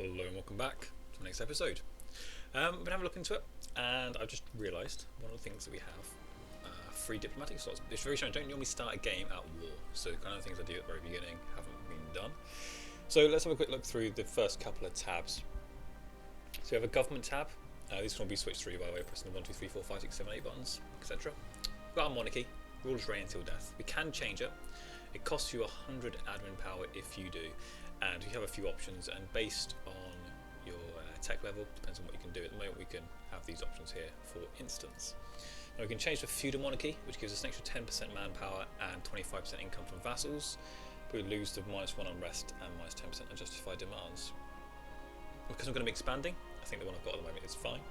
Hello and welcome back to the next episode. I've been having a look into it, and I've just realised one of the things that we have free diplomatic slots. It's very strange. I don't normally start a game at war, so the kind of things I do at the very beginning haven't been done. So let's have a quick look through the first couple of tabs. So we have a government tab. These can all be switched through by the way, pressing the 1, 2, 3, 4, 5, 6, 7, 8 buttons, etc. We've got our monarchy. Rules reign until death. We can change it. It costs you 100 admin power if you do, and you have a few options, and based on your tech level, depends on what you can do. At the moment we can have these options here, for instance. Now we can change to feudal monarchy, which gives us an extra 10% manpower and 25% income from vassals, but we lose the -1 unrest and -10% unjustified demands. Because I'm going to be expanding, I think the one I've got at the moment is fine.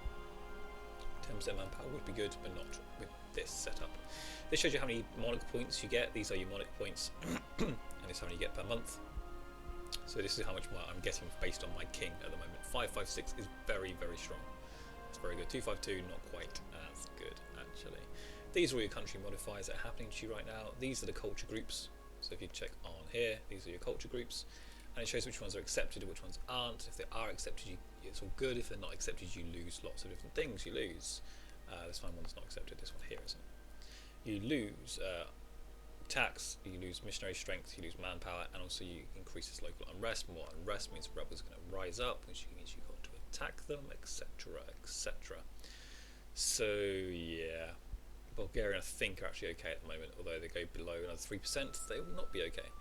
10% manpower would be good, but not with this setup. This shows you how many monarch points you get. These are your monarch points, and this is how many you get per month. So this is how much I'm getting based on my king at the moment. 556 is very, very strong. It's very good. 252, not quite as good actually. These are all your country modifiers that are happening to you right now. These are the culture groups. So if you check on here, these are your culture groups, and it shows which ones are accepted and which ones aren't. If they are accepted, it's all good. If they're not accepted, you lose lots of different things. You lose. Let's find one that's not accepted. This one here isn't. You lose tax, you lose missionary strength, you lose manpower, and also you increase this local unrest. More unrest means rebels are going to rise up, which means you've got to attack them, etc, etc. So yeah, Bulgaria I think are actually okay at the moment, although they go below another 3%, they will not be okay.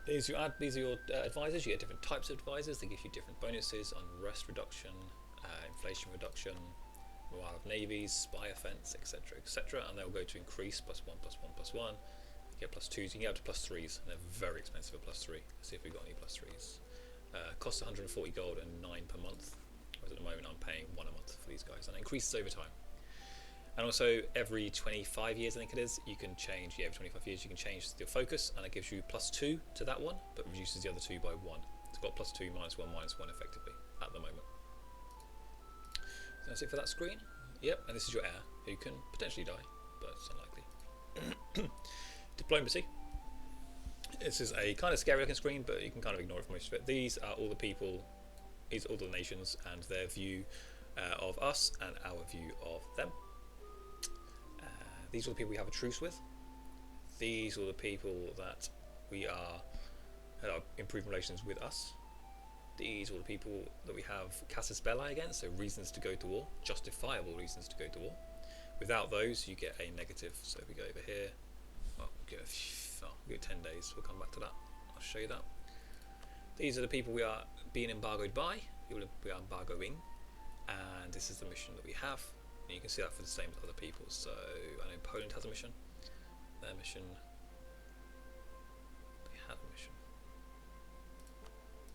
These are your advisors. You get different types of advisors. They give you different bonuses: unrest reduction, inflation reduction, morale of navies, spy offence, etc, etc, and they'll go to increase +1, +1, +1. You get +2s, you can get up to +3s, and they're very expensive at +3. Let's see if we've got any +3s. Costs 140 gold and 9 per month, whereas at the moment I'm paying 1 a month for these guys, and it increases over time. And also every 25 years I think it is, you can change, every 25 years you can change the focus, and it gives you +2 to that one, but reduces the other two by 1. It's got +2, -1, -1 effectively at the moment. That's it for that screen. Yep, and this is your heir, who can potentially die, but it's unlikely. Diplomacy. This is a kind of scary looking screen, but you can kind of ignore it for most of it. These are all the people, these are all the nations and their view of us and our view of them. These are the people we have a truce with. These are the people that are improving relations with us. These are the people that we have casus belli against, so reasons to go to war, justifiable reasons to go to war. Without those, you get a negative. So if we go over here, well, we'll go 10 days. We'll come back to that. I'll show you that. These are the people we are being embargoed by. People we are embargoing, and this is the mission that we have. And you can see that for the same as other people. So I know Poland has a mission. Their mission. They had a mission.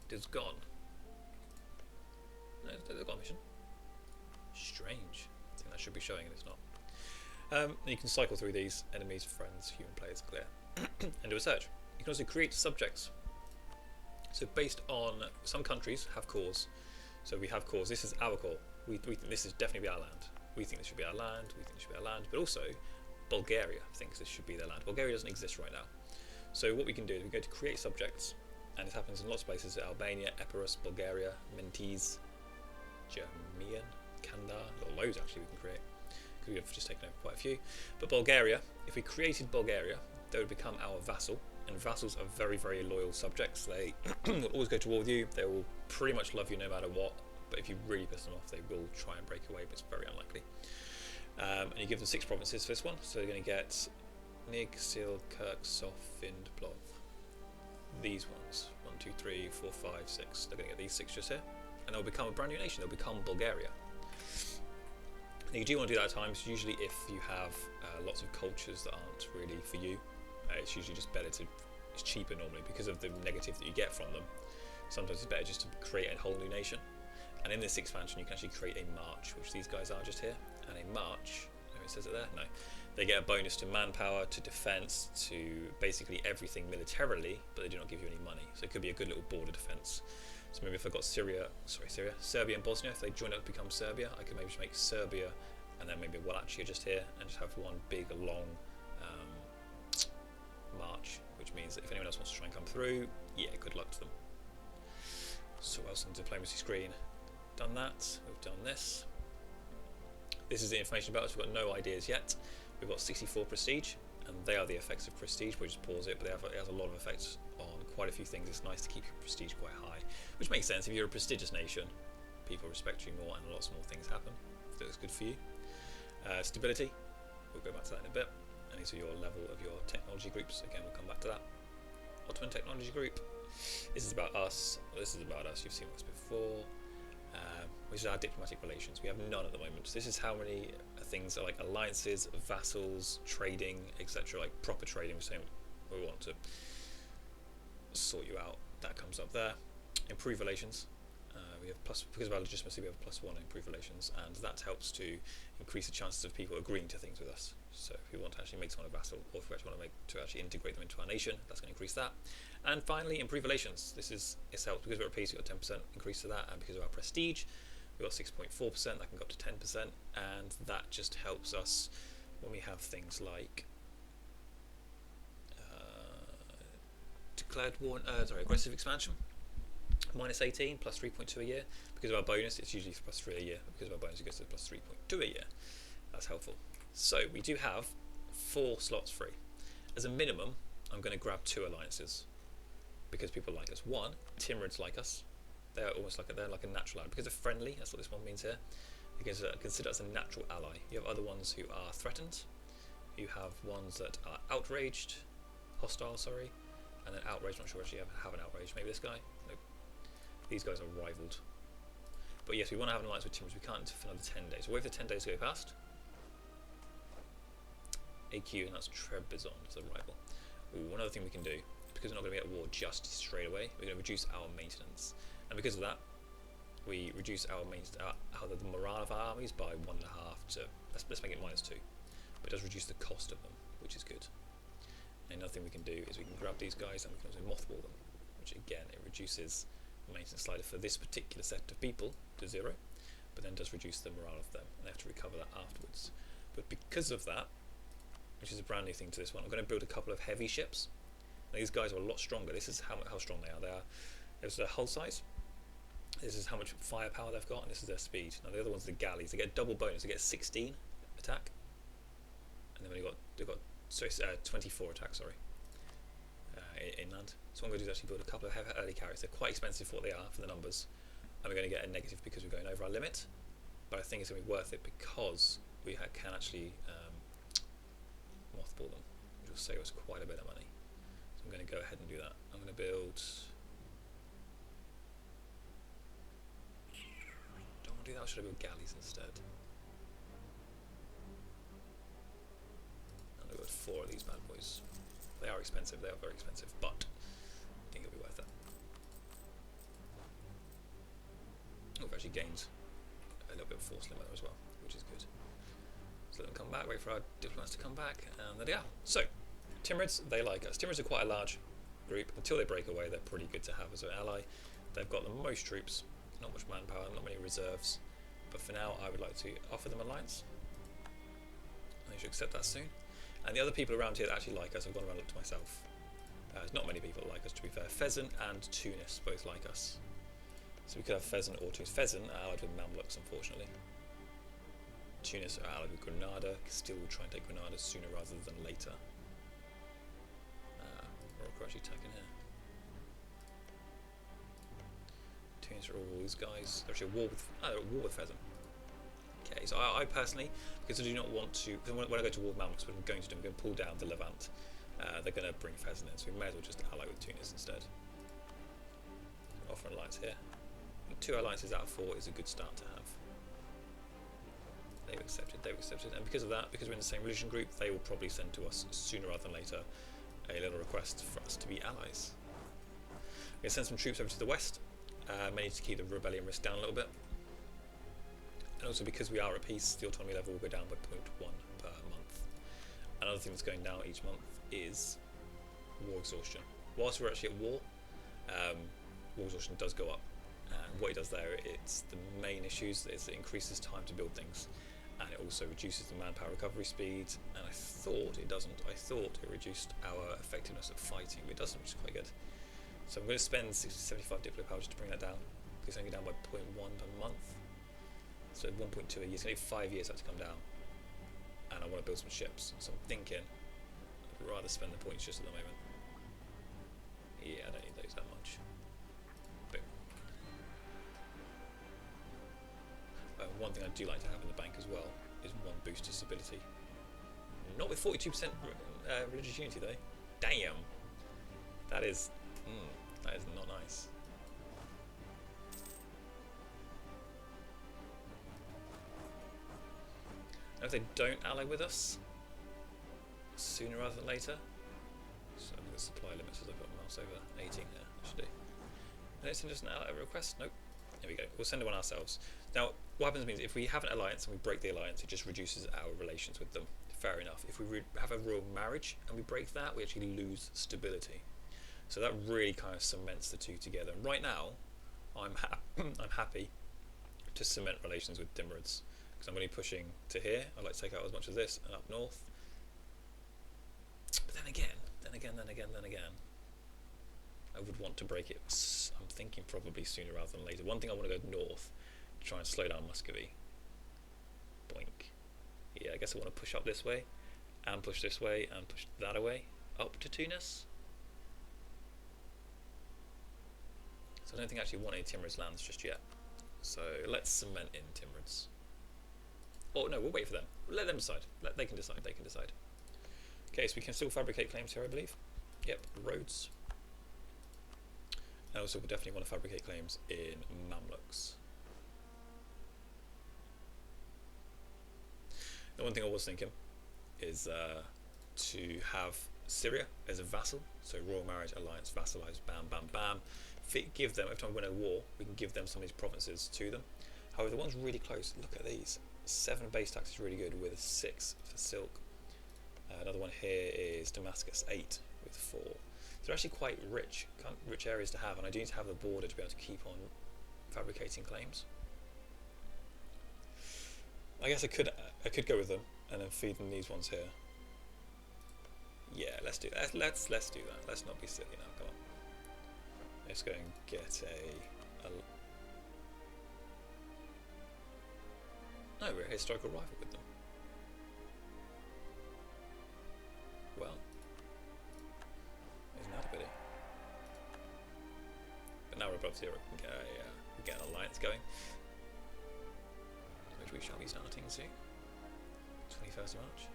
It's gone. No, they've got a mission. Strange. I think that should be showing, and it's not. You can cycle through these: enemies, friends, human players, clear, and do a search. You can also create subjects. So based on some countries have cores. So we have cores. This is our core. We think this is definitely our land. We think this should be our land. We think this should be our land. But also, Bulgaria thinks this should be their land. Bulgaria doesn't exist right now. So what we can do is we go to create subjects, and this happens in lots of places: Albania, Epirus, Bulgaria, Mentees, Jeremian, Kandar. Loads actually we can create. Could have just taken over quite a few. But Bulgaria, if we created Bulgaria, they would become our vassal, and vassals are very, very loyal subjects. They will always go to war with you. They will pretty much love you no matter what. But if you really piss them off, they will try and break away, but it's very unlikely. And you give them 6 provinces for this one, so they're going to get Nig, Sil, Kirk, Sof, Vind, Plov. These ones, 1, 2, 3, 4, 5, 6. They're going to get these 6 just here, and they'll become a brand new nation. They'll become Bulgaria. Now you do want to do that at times. Usually, if you have lots of cultures that aren't really for you, it's usually just better to. It's cheaper normally because of the negative that you get from them. Sometimes it's better just to create a whole new nation. And in this expansion, you can actually create a march, which these guys are just here. And a march, it says it there? No. They get a bonus to manpower, to defense, to basically everything militarily, but they do not give you any money. So it could be a good little border defense. So maybe if I got Serbia and Bosnia, if they join up to become Serbia, I could maybe just make Serbia and then maybe Wallachia just here and just have one big, long march, which means that if anyone else wants to try and come through, yeah, good luck to them. So what else on the diplomacy screen? Done that. We've done this. This is the information about us. We've got no ideas yet. We've got 64 prestige, and they are the effects of prestige. We'll just pause it, but it has a lot of effects on quite a few things. It's nice to keep your prestige quite high, which makes sense. If you're a prestigious nation, people respect you more, and lots more things happen. So it's good for you. Stability. We'll go back to that in a bit. And these are your level of your technology groups. Again, we'll come back to that. Ottoman technology group. This is about us. This is about us. You've seen this before. Which is our diplomatic relations. We have none at the moment. This is how many things are like alliances, vassals, trading, etc. Like proper trading. We're saying we want to sort you out. That comes up there. Improve relations. We have plus, because of our legitimacy, we have +1 improve relations, and that helps to increase the chances of people agreeing to things with us. So if we want to actually make someone a vassal, or if we actually want to actually integrate them into our nation, that's going to increase that. And finally, improve relations. This helps because we're a peace. We've got 10% increase to that, and because of our prestige, we've got 6.4%. That can go up to 10%, and that just helps us when we have things like declared war. Aggressive expansion. -18 plus 3.2 a year. Because of our bonus, it's usually +3 a year. Because of our bonus, it goes to +3.2 a year. That's helpful. So we do have 4 slots free. As a minimum, I'm going to grab 2 alliances because people like us. 1, Timurids like us. They're almost like they're like a natural ally because they're friendly. That's what this one means here. They consider us a natural ally. You have other ones who are threatened. You have ones that are outraged, hostile. Sorry, and then outraged. Not sure if you have an outrage. Maybe this guy. Nope. These guys are rivaled. But yes, we want to have an alliance with Timurids. We can't for another 10 days. What if the 10 days go past? AQ, and that's Trebizond as a rival. Ooh, one other thing we can do, because we're not going to be at war just straight away, we're going to reduce our maintenance. And because of that, we reduce our the morale of our armies by 1.5 to, let's make it -2. But it does reduce the cost of them, which is good. And another thing we can do is we can grab these guys and we can also mothball them, which again, it reduces the maintenance slider for this particular set of people to 0, but then does reduce the morale of them, and they have to recover that afterwards. But because of that, which is a brand new thing to this one, I'm going to build a couple of heavy ships. Now, these guys are a lot stronger. This is how strong they are. There's their hull size. This is how much firepower they've got, and this is their speed. Now the other one's the galleys. They get double bonus. They get 16 attack, and then they've got 24 attack. Sorry, inland. So what I'm going to do is actually build a couple of early carriers. They're quite expensive for what they are for the numbers, and we're going to get a negative because we're going over our limit. But I think it's going to be worth it because we can actually mothball them, which will save us quite a bit of money. So I'm going to go ahead and do that. I'm going to build. Don't want to do that. Or should I build galleys instead? I'm going to build 4 of these bad boys. They are expensive. They are very expensive, but I think it'll be worth it. Oh, we've actually gained a little bit of force limit as well, which is good. So let them come back, wait for our diplomats to come back, and there they are. So, Timurids, they like us. Timurids are quite a large group. Until they break away, they're pretty good to have as an ally. They've got the most troops, not much manpower, not many reserves. But for now, I would like to offer them alliance. They should accept that soon. And the other people around here that actually like us, I've gone around and looked to myself. There's not many people that like us, to be fair. Pheasant and Tunis both like us. So we could have Pheasant or Tunis. Pheasant are allied with Mamluks, unfortunately. Tunis are allied with Granada. Still will try and take Granada sooner rather than later. Morocco actually attacking here. Tunis are all these guys. They're actually at war with Pheasant. Okay, so I personally, because I do not want to, when I go to war with Mamluks, what I'm going to do, I'm going to pull down the Levant. They're going to bring Pheasant in, so we may as well just ally with Tunis instead. Offer an alliance here. 2 alliances out of 4 is a good start to have. They've accepted, and because of that, because we're in the same religion group, they will probably send to us sooner rather than later a little request for us to be allies. We're going to send some troops over to the west, mainly to keep the rebellion risk down a little bit. And also because we are at peace, the autonomy level will go down by 0.1 per month. Another thing that's going down each month is war exhaustion. Whilst we're actually at war, war exhaustion does go up. And what it does there, it's the main issues is it increases time to build things, and it also reduces the manpower recovery speed. And I thought it doesn't. I thought it reduced our effectiveness at fighting, but it doesn't, which is quite good. So I'm going to spend 60 to 75 diplo power just to bring that down. It's only down by 0.1 per month. So 1.2 a year. It's going to take 5 years for that to come down. And I want to build some ships. So I'm thinking I'd rather spend the points just at the moment. Yeah, I don't need those that much. Boom. One thing I do like to have in the bank as well is one boost to stability. Not with 42% religious unity though. Damn. That is not nice. Now if they don't ally with us, sooner rather than later. So I'm going to supply limits as I've got mouse over 18 there, I should do. And it's just an ally request? Nope. There we go. We'll send one ourselves. Now, what happens means if we have an alliance and we break the alliance, it just reduces our relations with them. Fair enough. If we have a royal marriage and we break that, we actually lose stability. So that really kind of cements the two together. And right now, I'm happy to cement relations with Timurids because I'm only pushing to here. I'd like to take out as much as this and up north. But then again, I would want to break it. I'm thinking probably sooner rather than later. One thing I want to go north to try and slow down Muscovy. Boink. Yeah, I guess I want to push up this way, and push this way, and push that away, up to Tunis. So I don't think I actually want any Timurids lands just yet. So let's cement in Timurids. Oh no, we'll wait for them. Let them decide. They can decide. Okay, so we can still fabricate claims here, I believe. Yep, roads. And also, we definitely want to fabricate claims in Mamluks. The one thing I was thinking is to have Syria as a vassal, so royal marriage, alliance, vassalize, bam, bam, bam. Give them, every time we win a war, we can give them some of these provinces to them. However, the ones really close, look at these. 7 base tax is really good with 6 for silk. Another one here is Damascus, 8 with 4. So they're actually quite rich areas to have, and I do need to have the border to be able to keep on fabricating claims. I guess I could go with them and then feed them these ones here. Yeah, let's do that. Let's do that. Let's not be silly now. Come on. Let's go and get a no, we're a historical rival with them. Well, isn't that a pity? But now we're above 0. We can get an alliance going, which we shall be starting soon. 21st of March.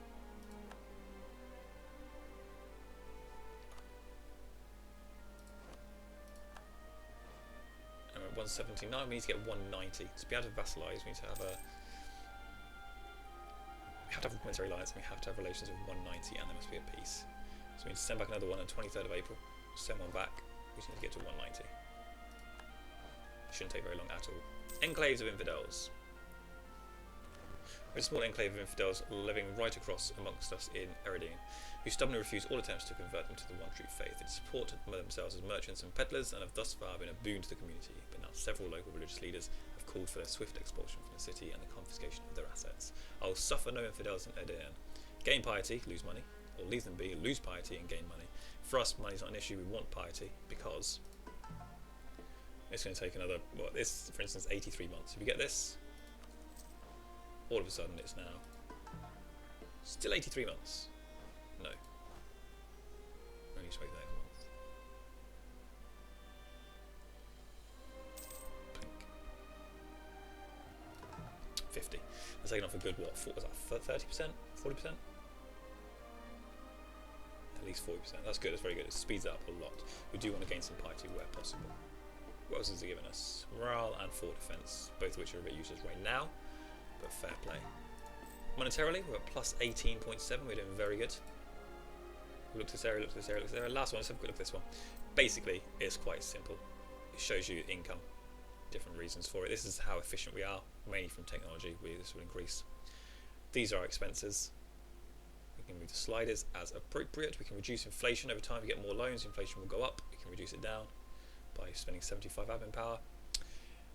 And we're at 179. We need to get 190 to be able to vassalize. We need to have a military alliance, and we have to have relations of 190, and there must be a peace. So we need to send back another one on 23rd of April. Send one back. We just need to get to 190. Shouldn't take very long at all. Enclaves of infidels. We're a small enclave of infidels living right across amongst us in Eridine, who stubbornly refuse all attempts to convert them to the one true faith. They support themselves as merchants and peddlers and have thus far been a boon to the community, but now several local religious leaders have called for their swift expulsion from the city and the confiscation of their assets. I'll suffer no infidels in Eridine. Gain piety, lose money, or leave them be, lose piety and gain money. For us, money's not an issue. We want piety because it's going to take another, well, this, for instance, 83 months. If you get this, all of a sudden it's now still 83 months. No. Only 28 months. Plink. 50. That's taken off a good, what, was that 30%? 40%? At least 40%. That's good, that's very good. It speeds it up a lot. We do want to gain some piety where possible. What else has it given us? Morale and fort defense, both of which are a bit useless right now, but fair play. Monetarily, we're at plus 18.7, we're doing very good. Look to this area, look to this area, look to this area. Last one, let's have a quick look at this one. Basically, it's quite simple. It shows you income, different reasons for it. This is how efficient we are, mainly from technology. This will increase. These are our expenses. We can move the sliders as appropriate. We can reduce inflation over time. We get more loans, inflation will go up. We can reduce it down by spending 75 admin power.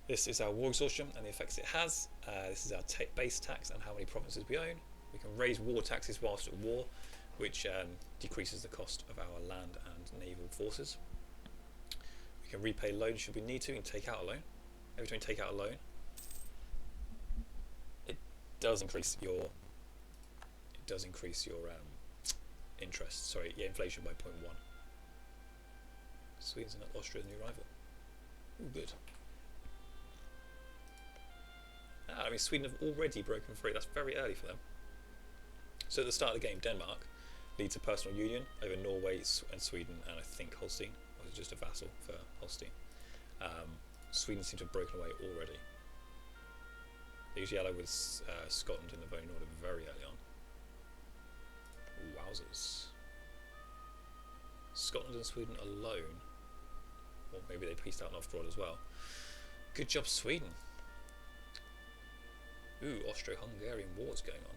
This is our war exhaustion and the effects it has. This is our base tax and how many provinces we own. We can raise war taxes whilst at war, which decreases the cost of our land and naval forces. We can repay loans should we need to and take out a loan. every time you take out a loan, it does increase your interest. Sorry, yeah, inflation by 0.1. Sweden's and Austria's new rival. Ooh, good. I mean, Sweden have already broken free. That's very early for them. So at the start of the game, Denmark leads a personal union over Norway and Sweden, and I think Holstein. Or was it just a vassal for Holstein? Sweden seems to have broken away already. They usually ally with Scotland in the voting order very early on. Wowzers. Scotland and Sweden alone. Or maybe they pieced out Novgorod as well. Good job, Sweden. Ooh, Austro-Hungarian war's going on.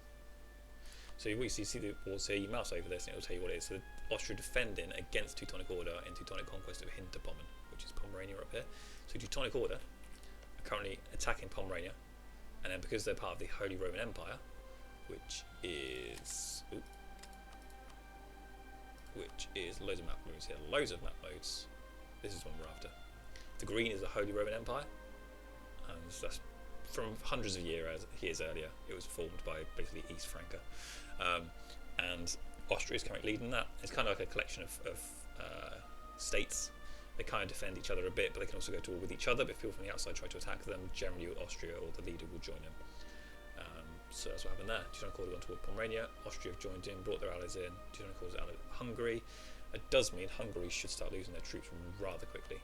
So you see the wars here, you mouse over this and it'll tell you what it is. So Austria defending against Teutonic Order in Teutonic conquest of Hinterpommern, which is Pomerania up here. So Teutonic Order are currently attacking Pomerania, and then because they're part of the Holy Roman Empire, which is loads of map modes here, loads of map modes. This is one we're after. The green is the Holy Roman Empire, and that's from hundreds of years earlier. It was formed by basically East Franca, and Austria is currently leading that. It's kind of like a collection of states. They kind of defend each other a bit, but they can also go to war with each other. But if people from the outside try to attack them, generally Austria or the leader will join them. So that's what happened there. Teutonic Order gone toward Pomerania. Austria have joined in, brought their allies in. Teutonic Order allied Hungary. It does mean Hungary should start losing their troops rather quickly,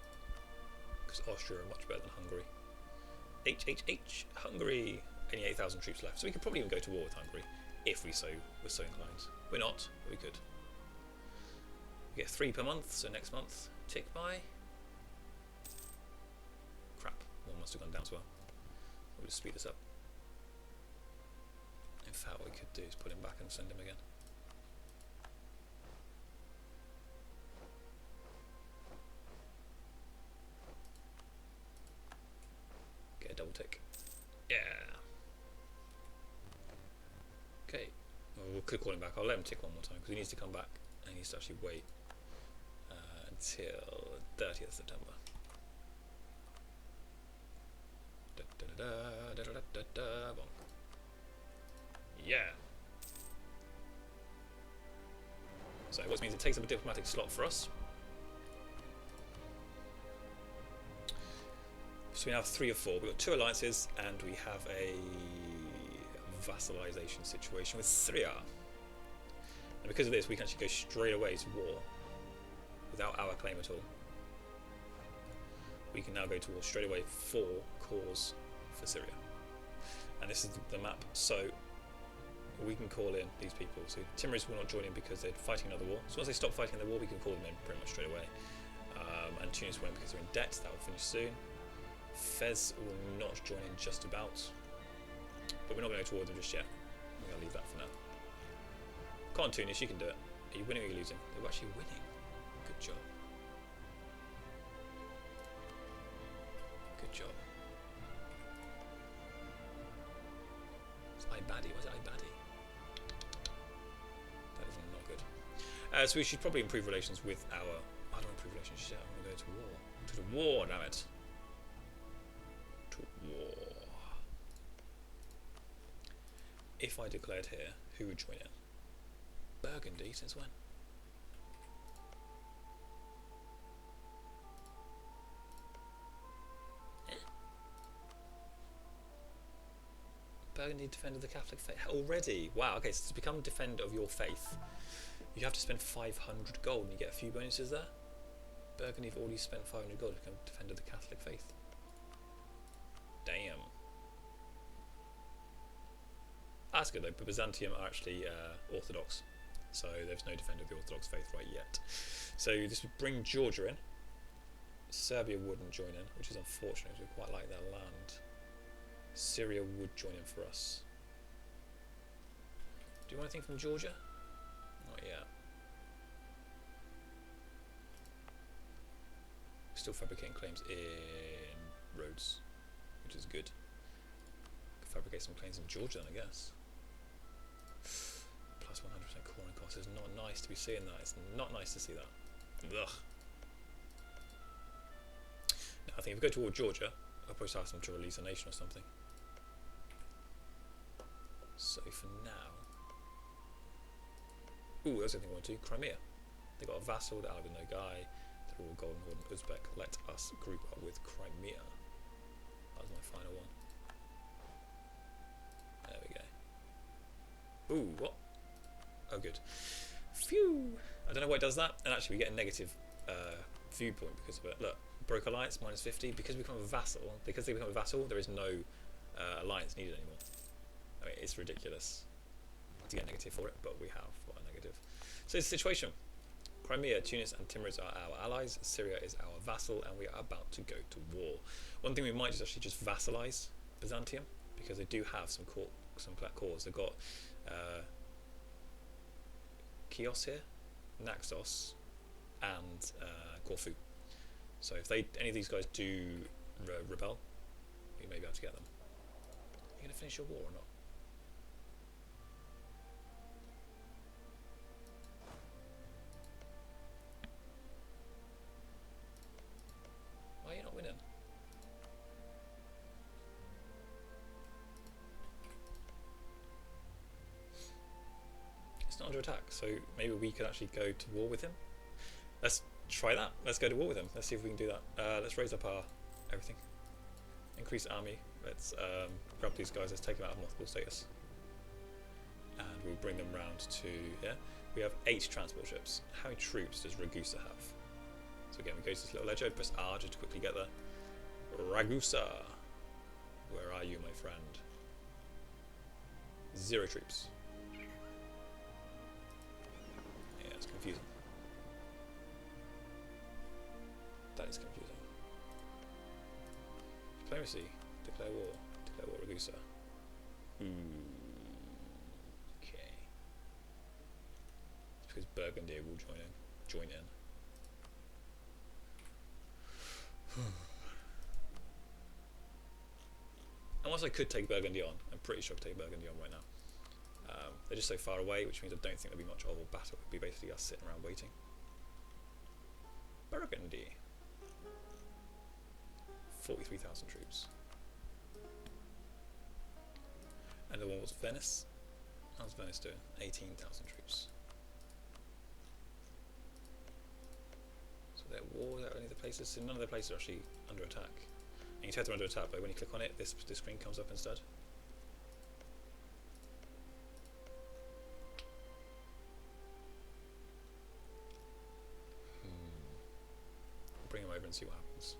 because Austria are much better than Hungary. Hungary, only 8,000 troops left, so we could probably even go to war with Hungary if were so inclined. We're not, but we could. We get 3 per month, so next month tick by. Crap, one must have gone down as well. We'll just speed this up. In fact, what we could do is put him back and send him again. Get a double tick. Yeah. Okay. Well, we could call him back. I'll let him tick one more time because he needs to come back and he needs to actually wait until 30th September. Bonk. Yeah. So, which means it takes up a diplomatic slot for us. So we have 3 of 4. We've got 2 alliances, and we have a vassalization situation with Syria. And because of this, we can actually go straight away to war without our claim at all. We can now go to war straight away for cause for Syria. And this is the map. So we can call in these people. So Timurids will not join in because they're fighting another war. So once they stop fighting the war, we can call them in pretty much straight away. And Tunis will, because they're in debt. That will finish soon. Fez will not join in just about, but we're not going to go toward them just yet. We're going to leave that for now. Come on, Tunis, you can do it. Are you winning or are you losing? They're actually winning. Good job. Good job. It's Ibadi. Why is it Ibadi? That is not good. So we should probably improve relations with our... I don't improve relations yet. I want to go to war. To the war, damn it. To war. If I declared here, who would join in? Burgundy, since when? Burgundy defended the Catholic faith already. Wow, okay, so to become defender of your faith, you have to spend 500 gold and you get a few bonuses there. Burgundy have already spent 500 gold to become defender of the Catholic faith. Damn. That's good though, but Byzantium are actually Orthodox, so there's no defender of the Orthodox faith right yet. So this would bring Georgia in. Serbia wouldn't join in, which is unfortunate because we quite like their land. Syria would join in for us. Do you want anything from Georgia? Not yet. Still fabricating claims in Rhodes, which is good. Could fabricate some claims in Georgia then, I guess. Plus 100% coring cost is not nice to be seeing that. It's not nice to see that. Ugh. Now, I think if we go toward Georgia, I'll probably ask them to release a nation or something. So for now, ooh, that's the thing I want to do. Crimea. They got a vassal, the Alab with no guy. They're all golden horde and Uzbek. Let us group up with Crimea. That was my final one. There we go. Ooh, what? Oh, good. Phew! I don't know why it does that. And actually, we get a negative viewpoint because of it. Look, broke alliance -50 because we become a vassal. Because they become a vassal, there is no alliance needed anymore. I mean, it's ridiculous to get negative for it, but we have got a negative. So it's the situation. Crimea, Tunis and Timurids are our allies, Syria is our vassal, and we are about to go to war. One thing we might do is actually just vassalize Byzantium, because they do have some black cores. They've got Chios here, Naxos, and Corfu. So if any of these guys do rebel, we may be able to get them. Are you going to finish your war or not? Why are you not winning? It's not under attack, so maybe we could actually go to war with him. Let's try that. Let's go to war with him. Let's see if we can do that. Let's raise up our everything. Increase army. Let's grab these guys. Let's take them out of mothball status. And we'll bring them round to here. We have 8 transport ships. How many troops does Ragusa have? So again, we go to this little ledger, press R just to quickly get there. Ragusa. Where are you, my friend? 0 troops. Yeah, it's confusing. That is confusing. Diplomacy. Declare war. Declare war, Ragusa. Okay. It's because Burgundy will join in. Unless I could take Burgundy on, I'm pretty sure I could take Burgundy on right now. They're just so far away, which means I don't think there'll be much of a battle. It'll be basically us sitting around waiting. Burgundy. 43,000 troops. And the one was Venice. How's Venice doing? 18,000 troops. So their war, there are only the places, so none of their places are actually under attack. And you tell they're under attack, but when you click on it, this screen comes up instead. Bring them over and see what happens.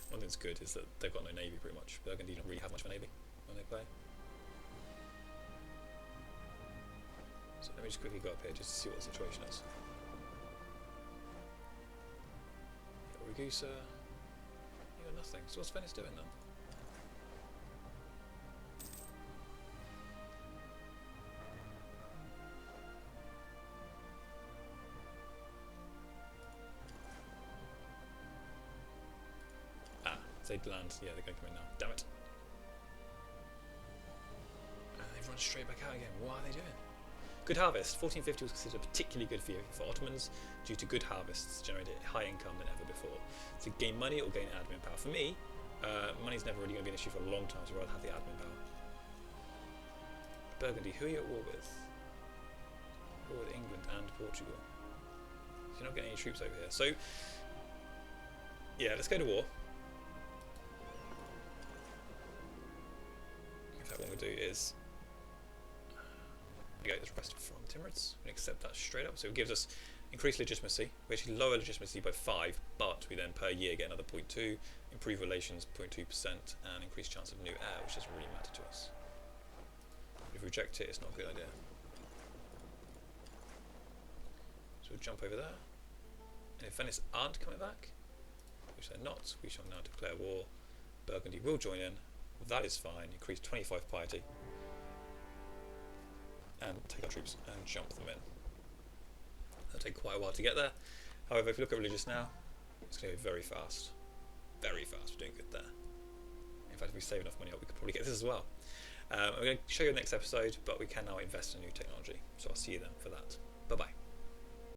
One thing that's good is that they've got no navy pretty much. Burgundy don't really have much of a navy when they play. So let me just quickly go up here just to see what the situation is. Ragusa, you got nothing. So what's Venice doing then? They'd land, yeah, they're going to come in now. Damn it. And they've run straight back out again. What are they doing? Good harvest. 1450 was considered a particularly good year for Ottomans due to good harvests generated high income than ever before. To gain money or gain admin power. For me, money's never really going to be an issue for a long time, so I'd rather have the admin power. Burgundy, who are you at war with? War with England and Portugal. So you're not getting any troops over here. So, yeah, let's go to war. What we'll do is get this request from Timurids. We accept that straight up. So it gives us increased legitimacy. We actually lower legitimacy by 5, but we then per year get another 0.2, improve relations 0.2%, and increased chance of new heir, which doesn't really matter to us. If we reject it, it's not a good idea. So we'll jump over there. And if Venice aren't coming back, which they're not, we shall now declare war. Burgundy will join in. That is fine. Increase 25 piety. And take our troops and jump them in. That'll take quite a while to get there. However, if you look at religious now, it's going to go very fast. Very fast. We're doing good there. In fact, if we save enough money up, we could probably get this as well. I'm going to show you the next episode, but we can now invest in new technology. So I'll see you then for that. Bye bye.